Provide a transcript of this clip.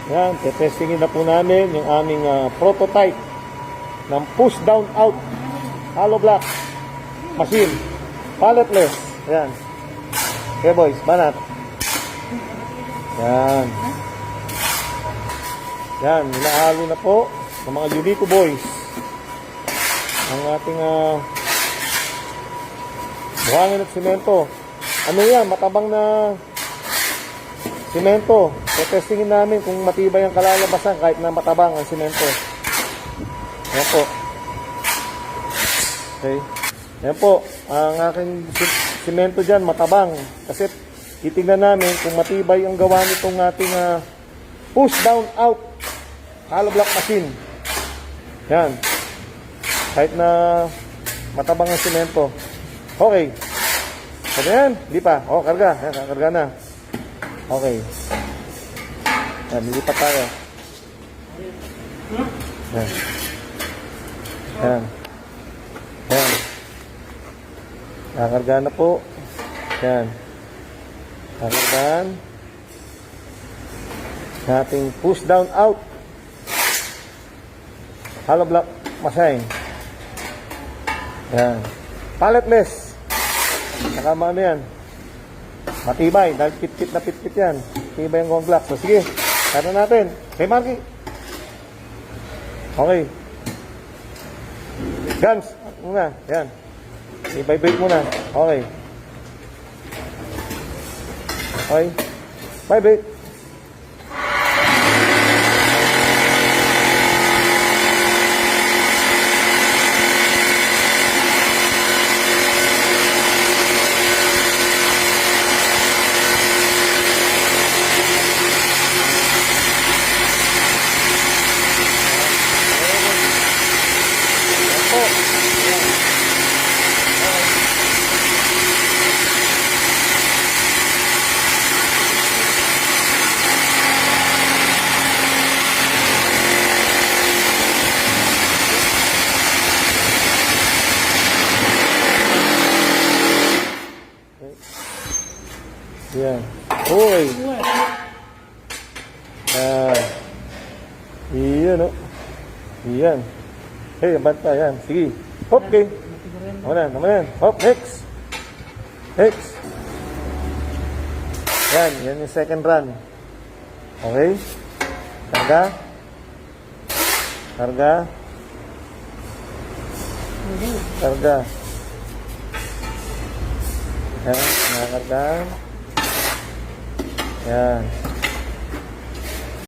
Yan, tetestingin na po namin yung aming prototype ng push down out hollow block machine. Palletless. Yan. Okay boys, banat. Yan. Yan, hinahalo na po ng mga Unico boys ang ating buhangin at simento. Ano yan? Matabang na simento. Testingin namin kung matibay ang kalalabasan kahit na matabang ang simento. Ayan po. Okay. Ayan po. Ang aking simento dyan matabang. Kasi titignan namin kung matibay ang gawa nitong ating push down out hollow block machine. Yan. Kahit na matabang ang simento. Okay. Sabi yan. Hindi pa. O, karga. Yan, karga na. Okay. Yan, lilipat tayo. Yan. Yan. Yan. Kakarga na po. Yan. Kakargaan. Ating push down out hollow block machine. Yan. Palletless. Saka ano yan? Matibay. Dahil pit-pit na pit-pit yan. Matibay ang gong block. So sige. Kaya natin. Okay, Marky. Okay. Guns. Muna. Yan. I-vibrate muna. Okay. Okay. Vibrate. Yan. Hoy. Iyan o. Iyan. Hey, banta yan. Sige. Hop, okay. Naman yan. Hop, next. Next. Yan. Yan yung second run. Okay. Karga. Karga. Karga. Yan. Nakakarga. Yan.